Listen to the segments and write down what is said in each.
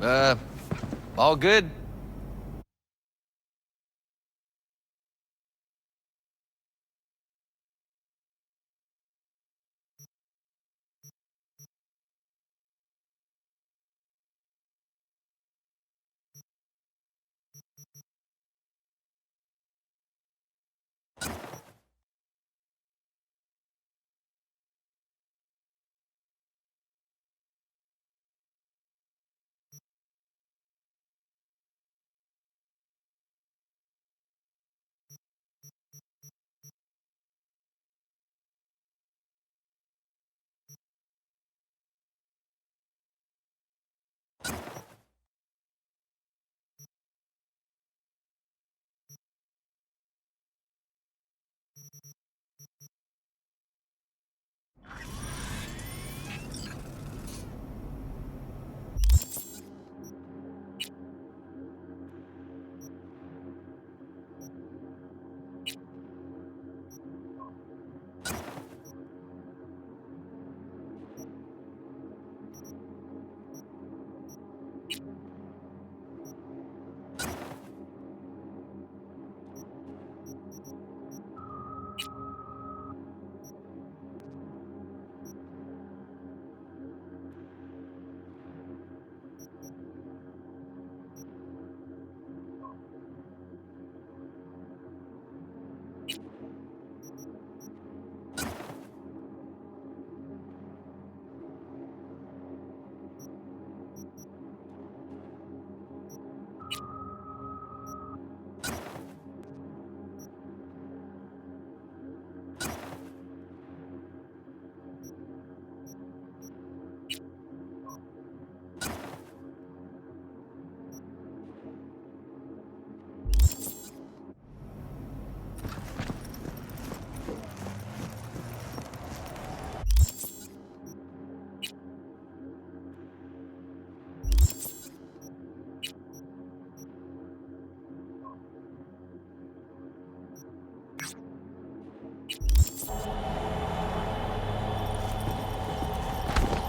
Uh, all good?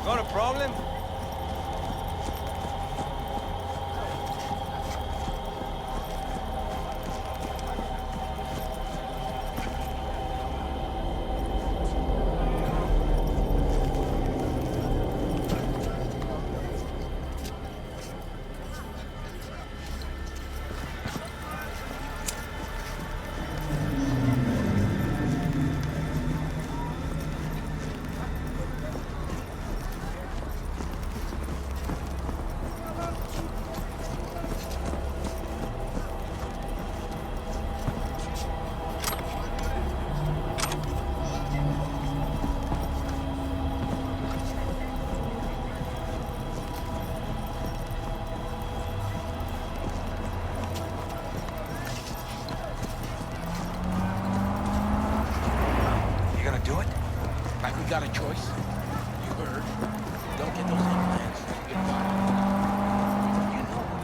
Got a problem? You gonna do it? Like we got a choice? You heard. Don't get those implants. Goodbye. You know.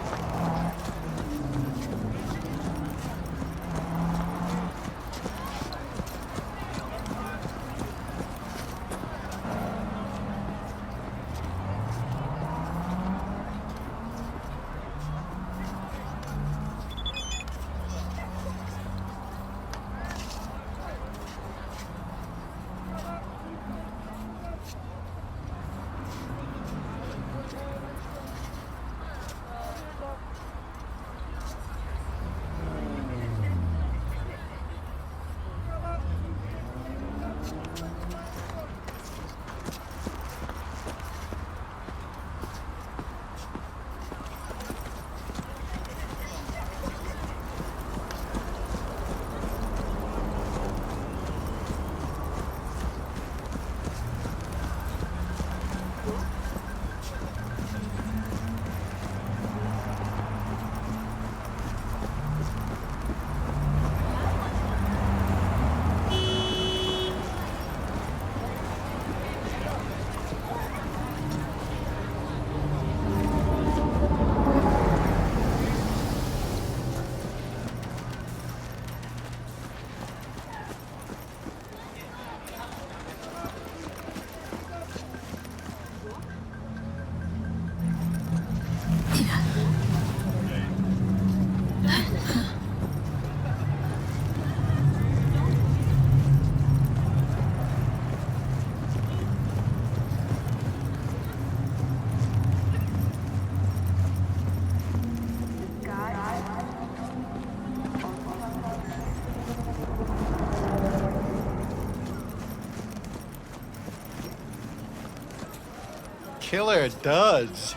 killer does.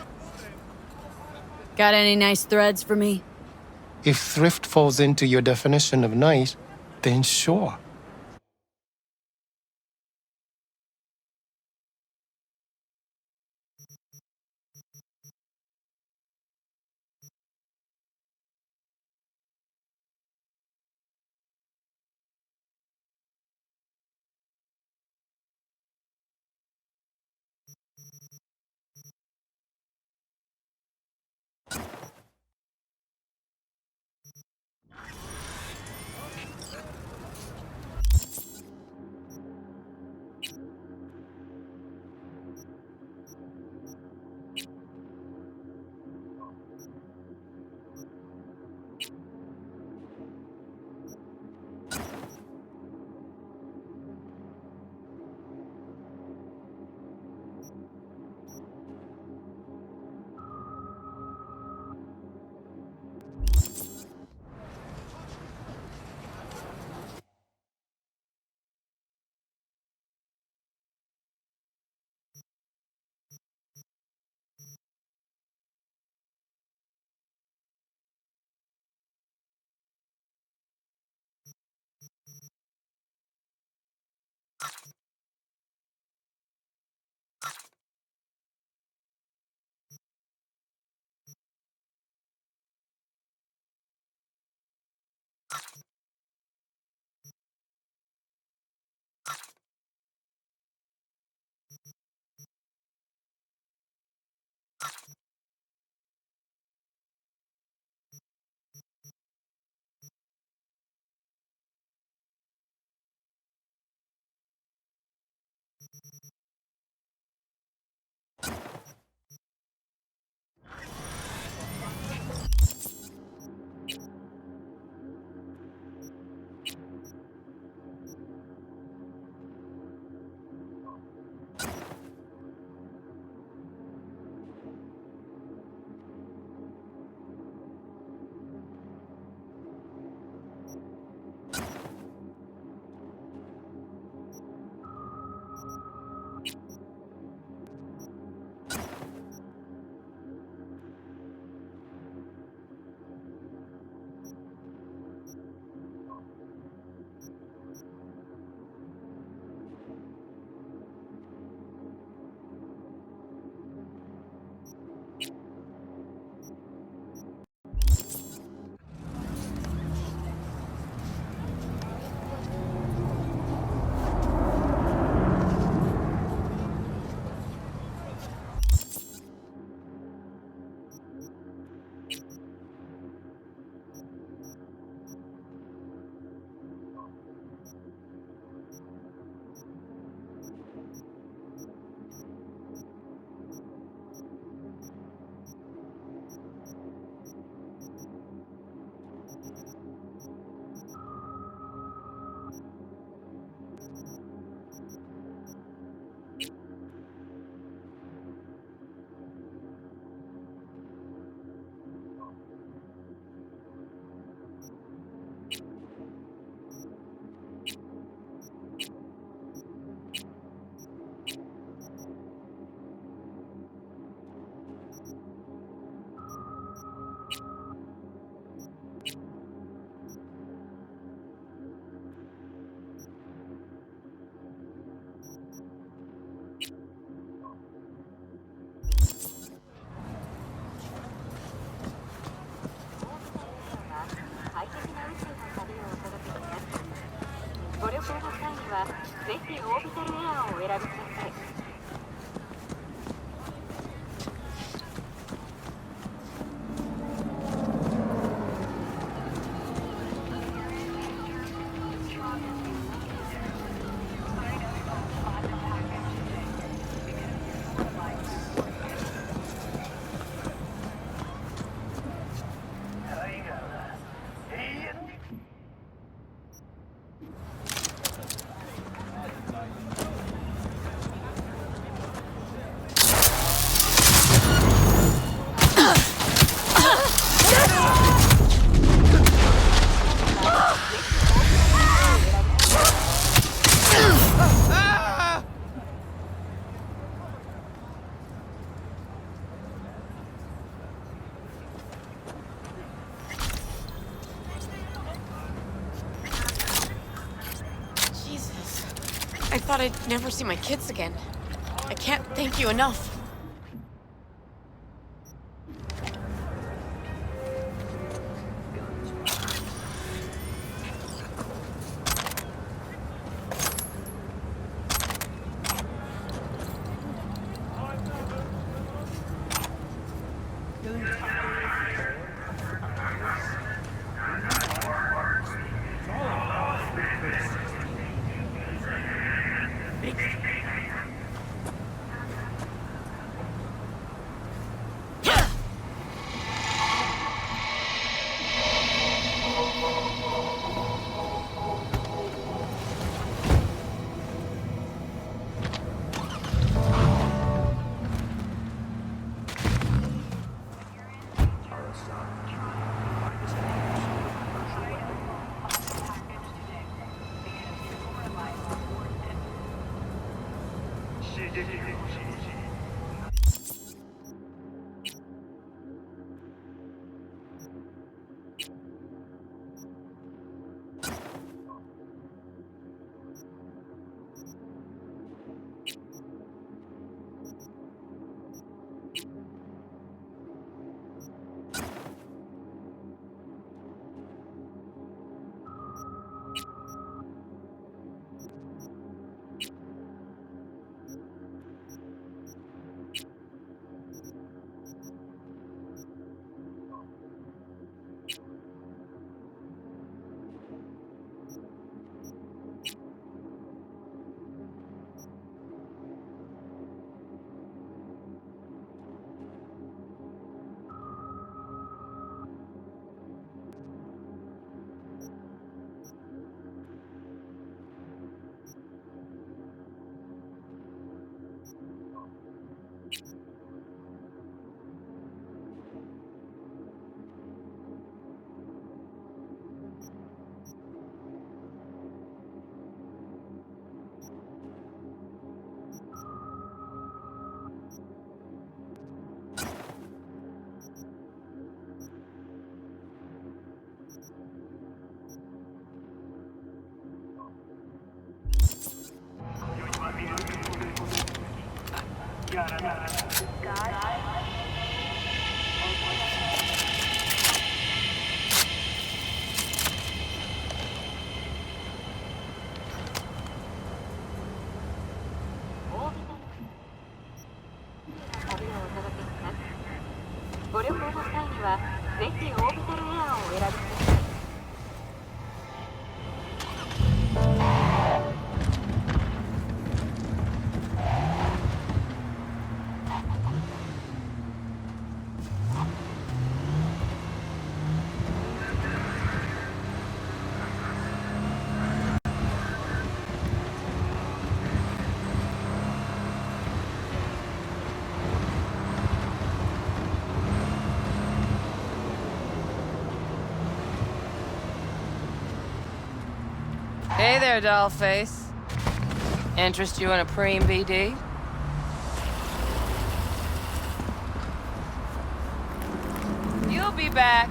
Got any nice threads for me? If thrift falls into your definition of nice, then sure. thought I'd never see my kids again. I can't thank you enough. Hey there, dollface. Interest you in a preem BD? You'll be back.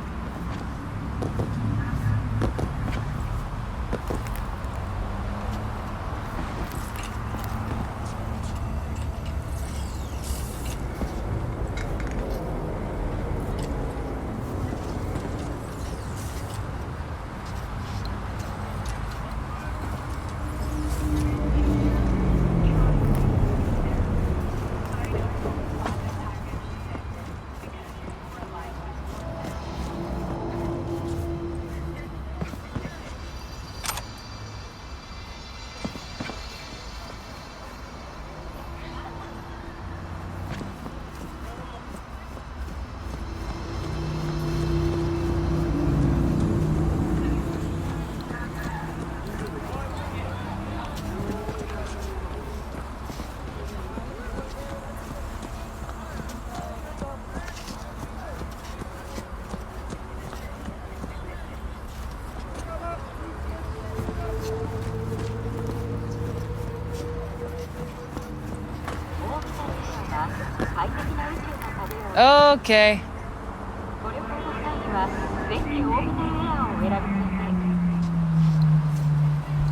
Okay.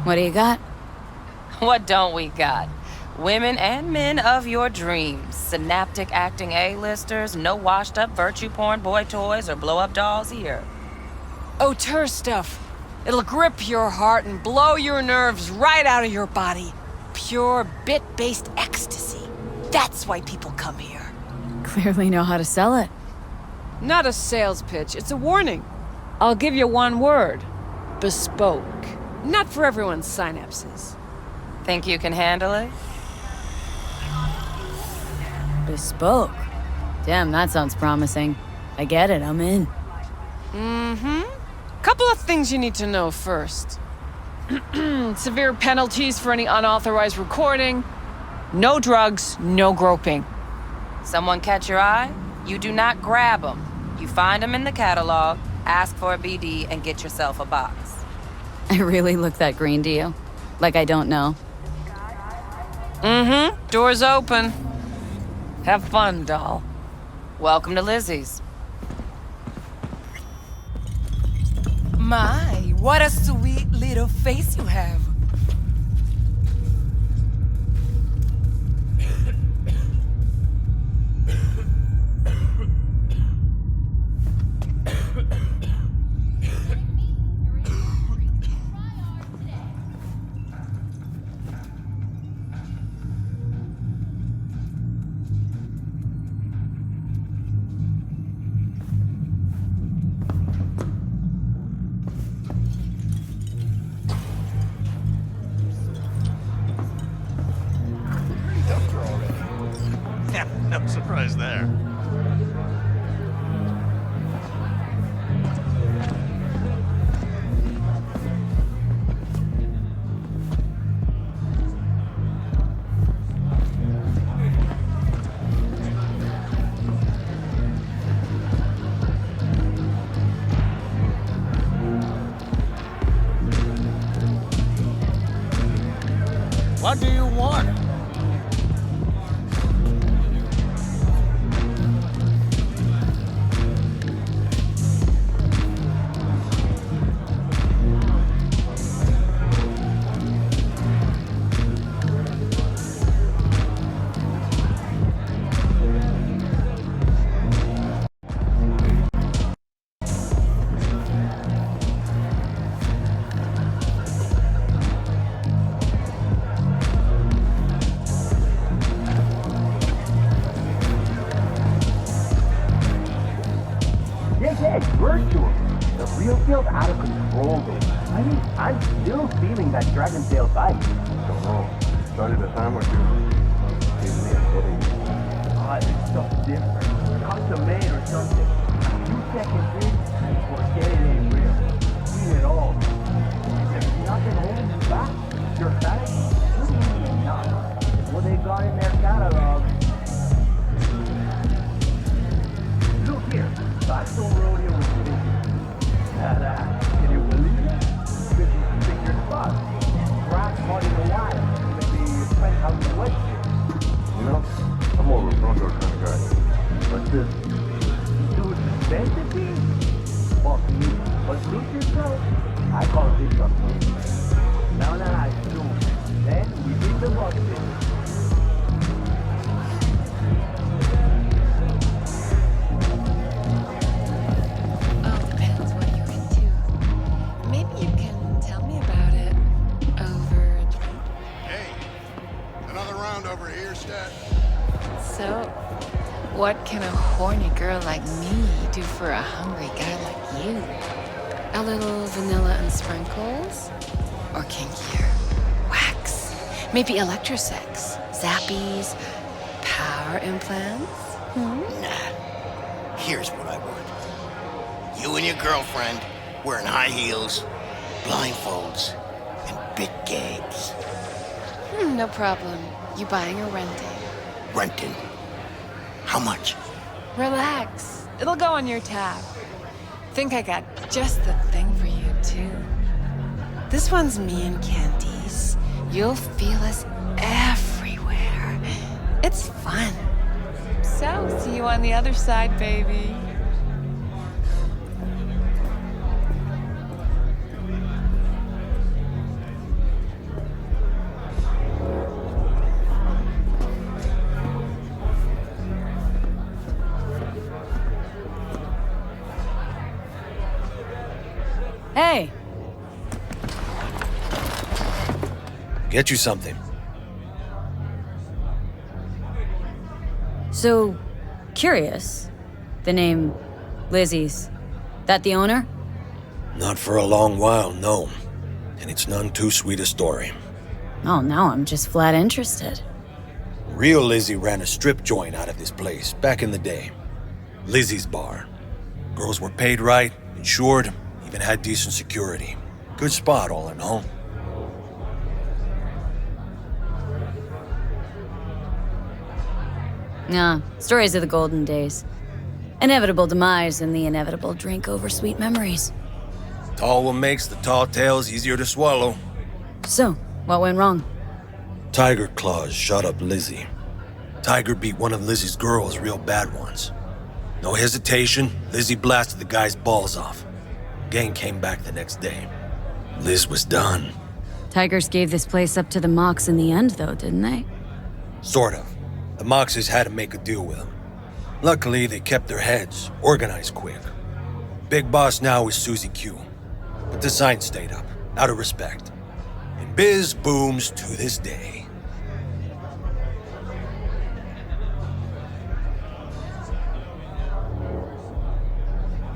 What do you got? What don't we got? Women and men of your dreams. Synaptic acting A-listers, no washed-up virtue porn boy toys or blow-up dolls here. Auteur stuff. It'll grip your heart and blow your nerves right out of your body. Pure bit-based ecstasy. That's why people come here. Clearly know how to sell it. Not a sales pitch, it's a warning. I'll give you one word. Bespoke. Not for everyone's synapses. Think you can handle it? Bespoke. Damn, that sounds promising. I get it, I'm in. Couple of things you need to know first. Severe penalties for any unauthorized recording. No drugs, no groping. Someone catch your eye? You do not grab them. You find them in the catalog, ask for a BD, and get yourself a box. I really look that green to you? Like I don't know? Door's open. Have fun, doll. Welcome to Lizzie's. My, what a sweet little face you have. Yeah, no surprise there. What do you want? Yeah, it's virtual. The real feels out of control, though. I mean, I'm still feeling that dragon tail bite. Don't know. Started a sandwich here. Gave me a headache. Ah, this stuff's different. Custom made or something. A few seconds in, forget it ain't real. Eat it all. There's nothing holding you back. You're fat. Enough. What they got in their catalog. Look here. Blackstone Rodeo was busy. Can you believe it? Busy pick your spot. Grass mud in the wild. Maybe penthouse in Westchester. You know, I'm more of a front door kind of guy. Like this. Do suspense fuck me. But suit yourself. I call this something. Now I assume. Then we beat the bucket. What can a horny girl like me do for a hungry guy like you? A little vanilla and sprinkles? Or kinkier? Wax? Maybe electrosex? Zappies? Power implants? Nah. Here's what I want. You and your girlfriend wearing high heels, blindfolds, and big gags. No problem. You buying or renting? Renting. How much? Relax. It'll go on your tab. Think I got just the thing for you, too. This one's me and Candice. You'll feel us everywhere. It's fun. So, see you on the other side, baby. Hey, Get you something. so curious. The name Lizzie's. That the owner? Not for a long while, no. And it's none too sweet a story. Oh, now I'm just flat interested. Real Lizzie ran a strip joint out of this place back in the day. Lizzie's Bar. Girls were paid right, insured, even had decent security. Good spot, all in all. Nah, stories of the golden days. Inevitable demise and the inevitable drink over sweet memories. Tall one makes the tall tales easier to swallow. So, what went wrong? Tiger Claws shot up Lizzie. Tiger beat one of Lizzie's girls real bad once. No hesitation, Lizzie blasted the guy's balls off. Gang came back the next day. Liz was done. Tigers gave this place up to the Mox in the end, though, didn't they? Sort of. The Moxes had to make a deal with them. Luckily, they kept their heads, organized quick. Big boss now is Susie Q. But the sign stayed up, out of respect. And biz booms to this day.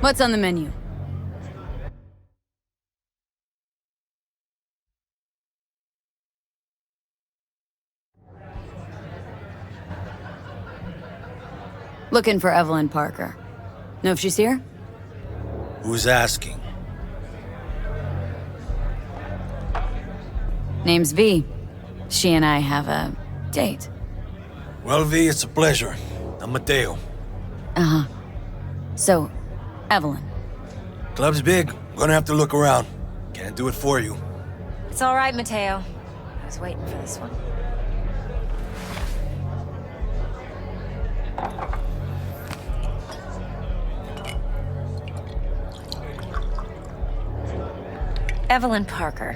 What's on the menu? Looking for Evelyn Parker. Know if she's here? Who's asking? Name's V. She and I have a date. Well, V, it's a pleasure. I'm Mateo. Uh-huh. So, Evelyn. Club's big. Gonna have to look around. Can't do it for you. It's all right, Mateo. I was waiting for this one. Evelyn Parker.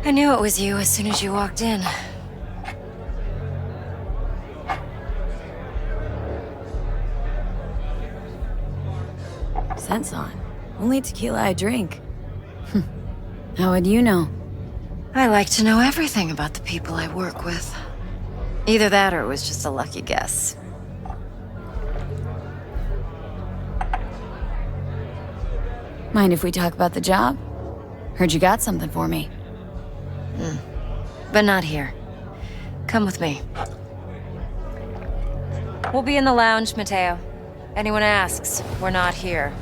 I knew it was you as soon as you walked in. Scent's on. Only tequila I drink. How would you know? I like to know everything about the people I work with. Either that or it was just a lucky guess. Mind if we talk about the job? Heard you got something for me. But not here. Come with me. We'll be in the lounge, Mateo. Anyone asks, we're not here.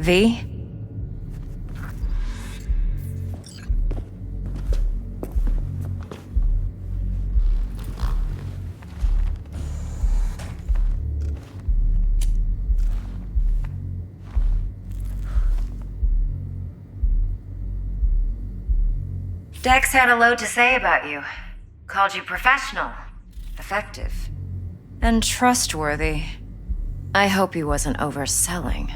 V? Dex had a load to say about you. Called you professional, effective, and trustworthy. I hope he wasn't overselling.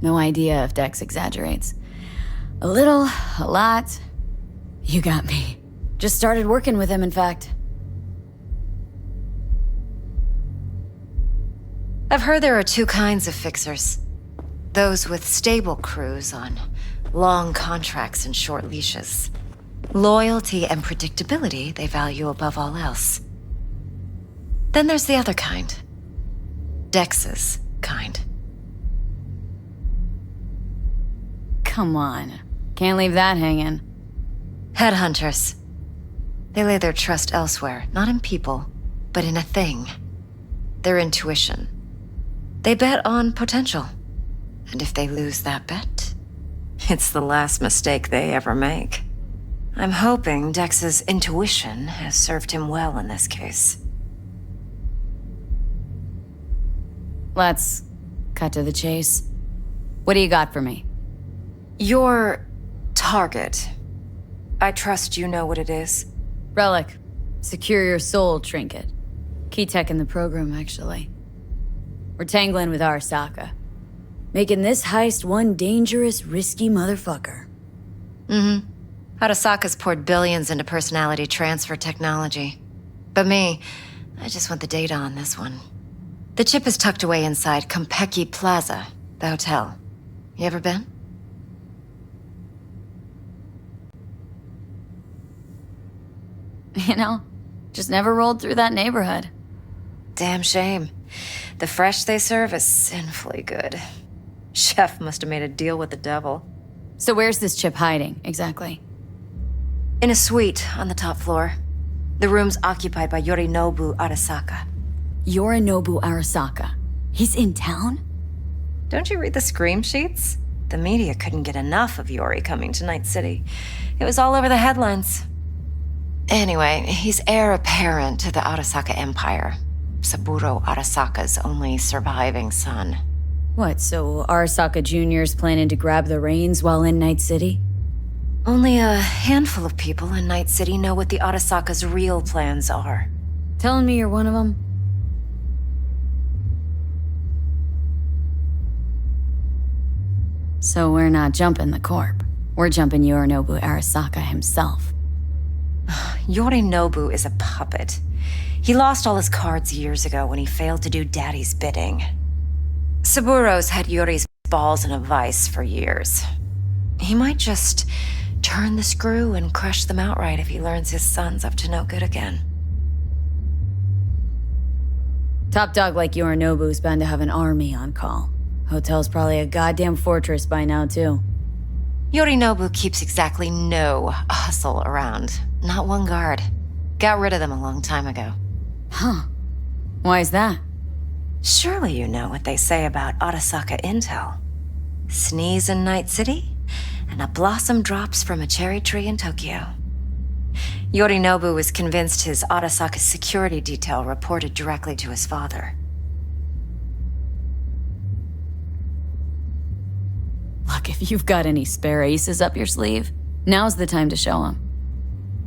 No idea if Dex exaggerates. A little, a lot. You got me. Just started working with him, in fact. I've heard there are two kinds of fixers. Those with stable crews on long contracts and short leashes. Loyalty and predictability they value above all else. Then there's the other kind. Dex's kind. Come on. Can't leave that hanging. Headhunters. They lay their trust elsewhere, not in people, but in a thing. Their intuition. They bet on potential. And if they lose that bet, it's the last mistake they ever make. I'm hoping Dex's intuition has served him well in this case. Let's cut to the chase. What do you got for me? You're target. I trust you know what it is. Relic. Secure your soul trinket. Key tech in the program, actually. We're tangling with Arasaka. Making this heist one dangerous, risky motherfucker. Mm-hmm. Arasaka's poured billions into personality transfer technology. But me, I just want the data on this one. The chip is tucked away inside Konpeki Plaza, the hotel. You ever been? You know, just never rolled through that neighborhood. Damn shame. The fresh they serve is sinfully good. Chef must have made a deal with the devil. So where's this chip hiding, exactly? In a suite on the top floor. The room's occupied by Yorinobu Arasaka. Yorinobu Arasaka? He's in town? Don't you read the scream sheets? The media couldn't get enough of Yori coming to Night City. It was all over the headlines. Anyway, he's heir apparent to the Arasaka Empire. Saburo Arasaka's only surviving son. What, so Arasaka Jr.'s planning to grab the reins while in Night City? Only a handful of people in Night City know what the Arasaka's real plans are. Telling me you're one of them? So we're not jumping the corp. We're jumping Yorinobu Arasaka himself. Yorinobu is a puppet. He lost all his cards years ago when he failed to do Daddy's bidding. Saburo's had Yori's balls in a vice for years. He might just turn the screw and crush them outright if he learns his son's up to no good again. Top dog like Yorinobu's bound to have an army on call. Hotel's probably a goddamn fortress by now, too. Yorinobu keeps exactly no hustle around. Not one guard. Got rid of them a long time ago. Huh. Why is that? Surely you know what they say about Arasaka intel. Sneeze in Night City, and a blossom drops from a cherry tree in Tokyo. Yorinobu was convinced his Arasaka security detail reported directly to his father. Look, if you've got any spare aces up your sleeve, now's the time to show them.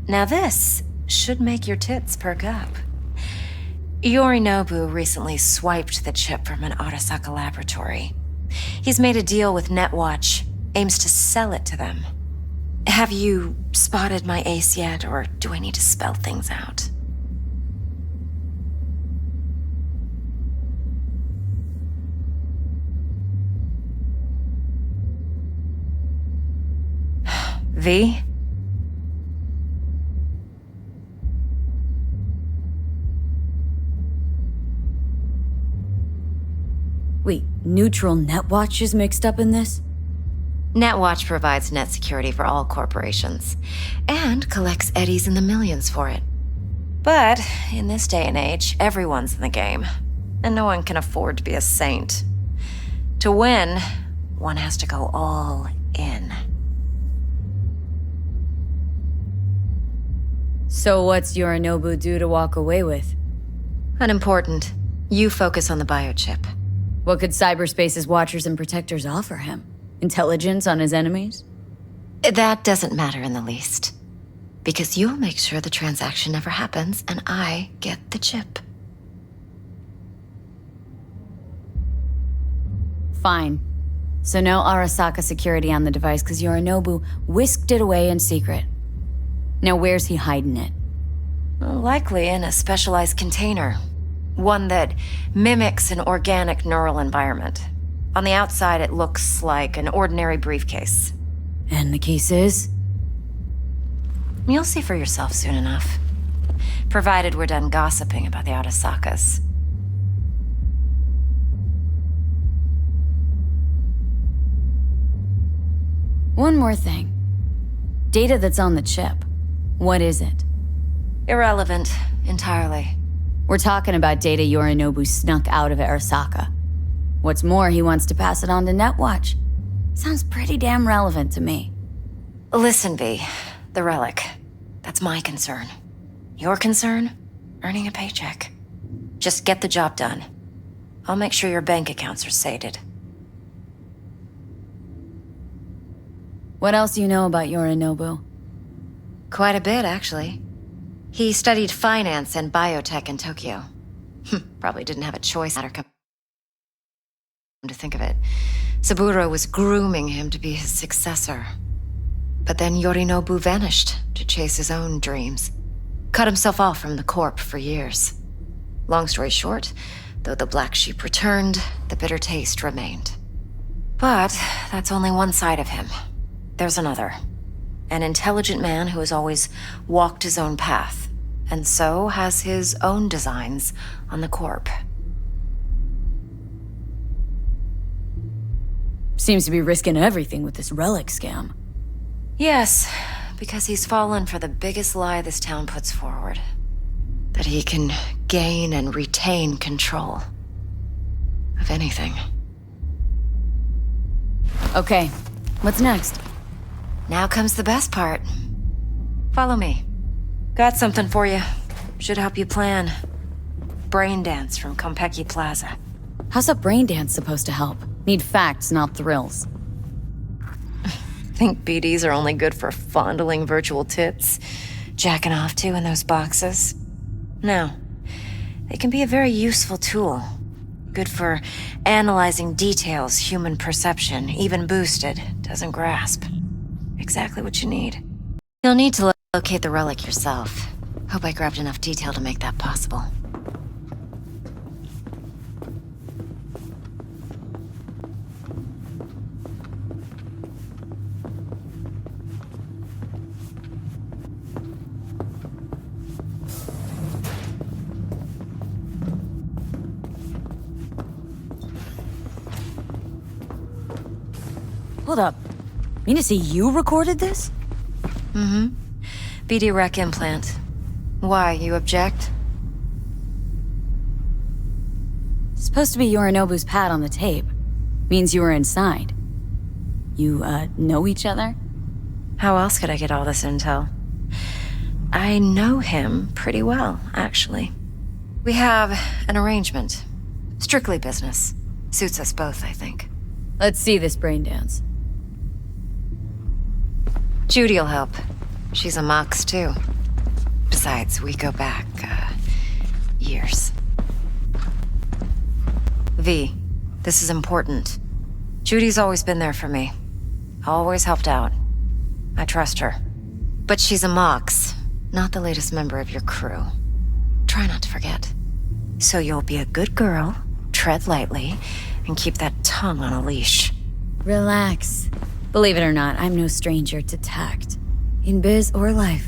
Now this should make your tits perk up. Yorinobu recently swiped the chip from an Arasaka laboratory. He's made a deal with Netwatch, aims to sell it to them. Have you spotted my ace yet, or do I need to spell things out? V? Wait, neutral Netwatch is mixed up in this? Netwatch provides net security for all corporations, and collects eddies in the millions for it. But in this day and age, everyone's in the game, and no one can afford to be a saint. To win, one has to go all in. So what's Yorinobu due to walk away with? Unimportant. You focus on the biochip. What could cyberspace's watchers and protectors offer him? Intelligence on his enemies? That doesn't matter in the least. Because you'll make sure the transaction never happens, and I get the chip. Fine. So no Arasaka security on the device because Yorinobu whisked it away in secret. Now where's he hiding it? Likely in a specialized container. One that mimics an organic neural environment. On the outside, it looks like an ordinary briefcase. And the case is? You'll see for yourself soon enough. Provided we're done gossiping about the Arasakas. One more thing. Data that's on the chip. What is it? Irrelevant, entirely. We're talking about data Yorinobu snuck out of Arasaka. What's more, he wants to pass it on to Netwatch. Sounds pretty damn relevant to me. Listen, V. The relic. That's my concern. Your concern? Earning a paycheck. Just get the job done. I'll make sure your bank accounts are sated. What else do you know about Yorinobu? Quite a bit, actually. He studied finance and biotech in Tokyo. Probably didn't have a choice. Come to think of it, Saburo was grooming him to be his successor. But then Yorinobu vanished to chase his own dreams. Cut himself off from the Corp for years. Long story short, though the black sheep returned, the bitter taste remained. But that's only one side of him. There's another. An intelligent man who has always walked his own path, and so has his own designs on the Corp. Seems to be risking everything with this relic scam. Yes, because he's fallen for the biggest lie this town puts forward. That he can gain and retain control of anything. Okay, what's next? Now comes the best part. Follow me. Got something for you. Should help you plan. Brain dance from Konpeki Plaza. How's a brain dance supposed to help? Need facts, not thrills. Think BDs are only good for fondling virtual tits? Jacking off to in those boxes? No. They can be a very useful tool. Good for analyzing details human perception, even boosted, doesn't grasp. Exactly what you need. You'll need to locate the relic yourself. Hope I grabbed enough detail to make that possible. Hold up. Mean to say you recorded this? Mm-hmm. BD rec implant. Why, you object? Supposed to be Yorinobu's pad on the tape. Means you were inside. You, know each other? How else could I get all this intel? I know him pretty well, actually. We have an arrangement. Strictly business. Suits us both, I think. Let's see this brain dance. Judy'll help. She's a Mox, too. Besides, we go back, years. V, this is important. Judy's always been there for me. Always helped out. I trust her. But she's a Mox, not the latest member of your crew. Try not to forget. So you'll be a good girl, tread lightly, and keep that tongue on a leash. Relax. Believe it or not, I'm no stranger to tact. In biz or life.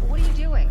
What are you doing?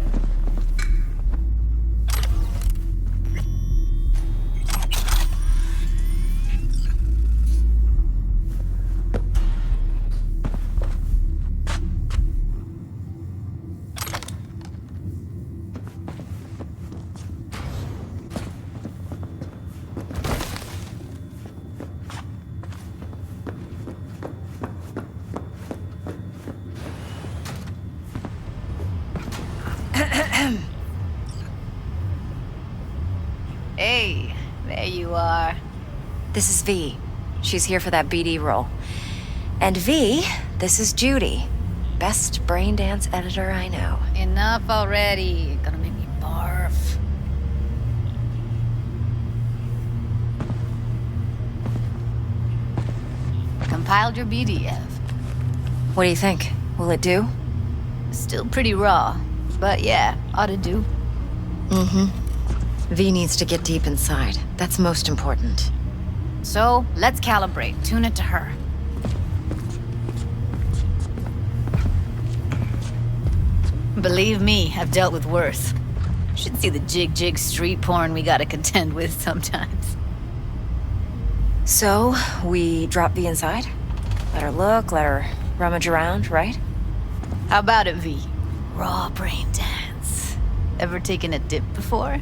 Hey, there you are. This is V. She's here for that BD role. And V, this is Judy. Best brain dance editor I know. Enough already. Gonna make me barf. Compiled your BDF. What do you think? Will it do? Still pretty raw, but yeah, ought to do. Mm-hmm. V needs to get deep inside. That's most important. So, let's calibrate. Tune it to her. Believe me, I've dealt with worse. Should see the jig street porn we gotta contend with sometimes. So, we drop V inside? Let her look, let her rummage around, right? How about it, V? Raw brain dance. Ever taken a dip before?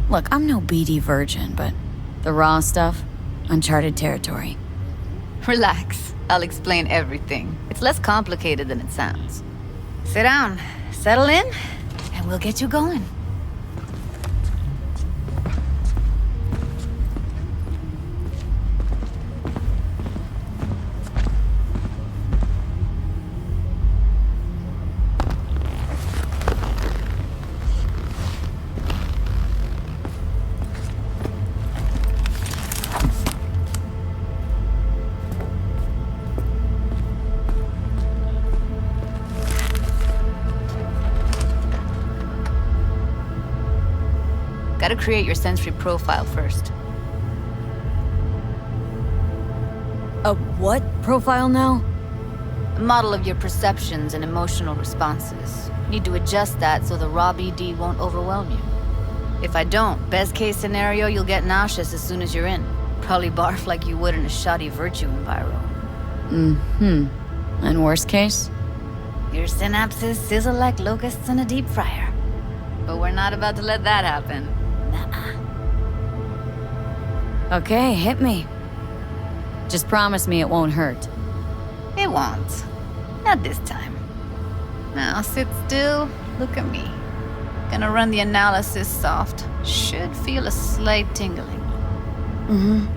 Look, I'm no BD virgin, but the raw stuff, uncharted territory. Relax. I'll explain everything. It's less complicated than it sounds. Sit down, settle in, and we'll get you going. Gotta create your sensory profile first. A what profile now? A model of your perceptions and emotional responses. Need to adjust that so the raw BD won't overwhelm you. If I don't, best case scenario, you'll get nauseous as soon as you're in. Probably barf like you would in a shoddy virtue enviro. Mm-hmm. And worst case? Your synapses sizzle like locusts in a deep fryer. But we're not about to let that happen. Okay, hit me. Just promise me it won't hurt. It won't. Not this time. Now sit still, look at me. Gonna run the analysis soft. Should feel a slight tingling. Mm-hmm.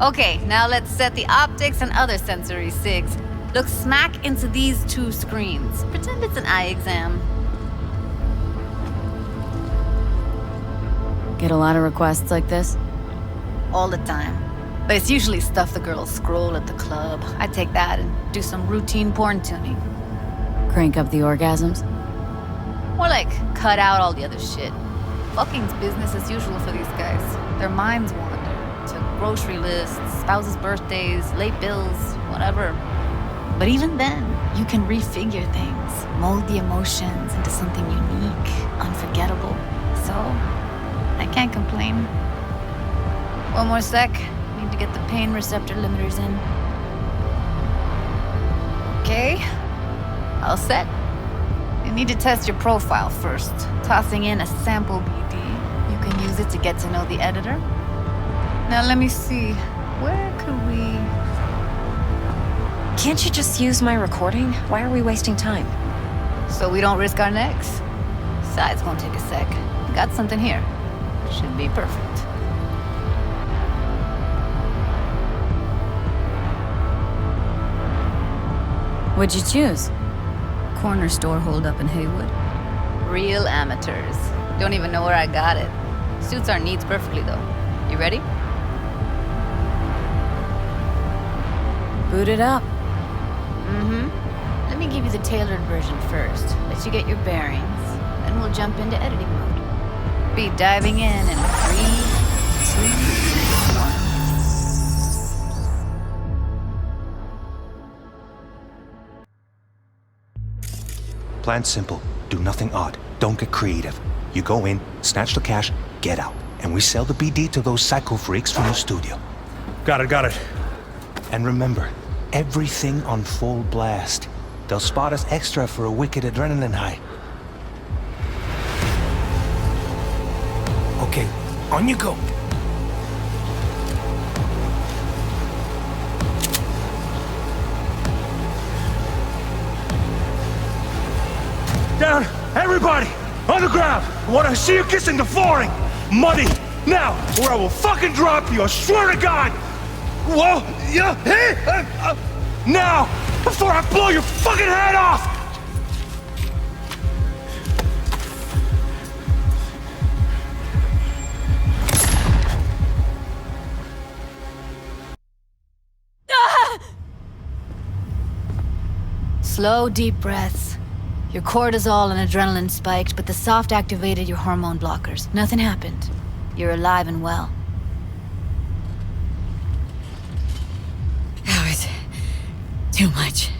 Okay, now let's set the optics and other sensory sigs. Look smack into these two screens. Pretend it's an eye exam. Get a lot of requests like this? All the time. But it's usually stuff the girls scroll at the club. I take that and do some routine porn tuning. Crank up the orgasms? More like, cut out all the other shit. Fucking's business as usual for these guys. Their minds wander to grocery lists, spouses' birthdays, late bills, whatever. But even then, you can refigure things, mold the emotions into something unique, unforgettable. So, I can't complain. One more sec. Need to get the pain receptor limiters in. Okay. All set. You need to test your profile first. Tossing in a sample BD. You can use it to get to know the editor. Now let me see. Where could we... Can't you just use my recording? Why are we wasting time? So we don't risk our necks. Besides, won't take a sec. Got something here. Should be perfect. What'd you choose? Corner store holdup in Haywood. Real amateurs. Don't even know where I got it. Suits our needs perfectly, though. You ready? Boot it up. Mm-hmm. Let me give you the tailored version first. Let you get your bearings. Then we'll jump into editing mode. Be diving in 3, 2, 1. Plan's simple. Do nothing odd. Don't get creative. You go in, snatch the cash, get out. And we sell the BD to those psycho freaks from the studio. Got it. And remember, everything on full blast. They'll spot us extra for a wicked adrenaline high. Okay, on you go. Down, everybody! On the ground! I want to see you kissing the flooring! Muddy! Now, or I will fucking drop you, I swear to God! Whoa! Yeah! Hey! Now! Before I blow your fucking head off! Slow, deep breaths. Your cortisol and adrenaline spiked, but the soft activated your hormone blockers. Nothing happened. You're alive and well. That was too much.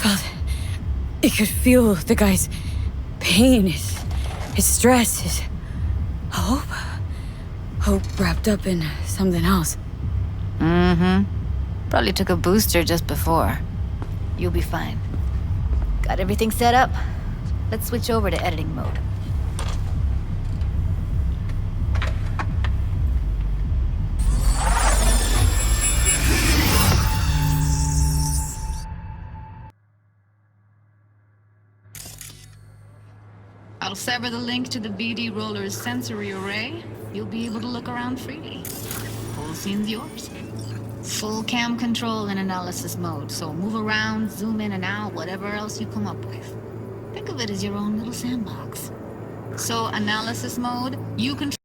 I could feel the guy's pain, his stress, his hope. Hope wrapped up in something else. Mm-hmm. Probably took a booster just before. You'll be fine. Got everything set up? Let's switch over to editing mode. I'll sever the link to the BD roller's sensory array. You'll be able to look around freely. Whole scene's yours. Full cam control in analysis mode, so move around, zoom in and out, whatever else you come up with. Think of it as your own little sandbox. So analysis mode, you control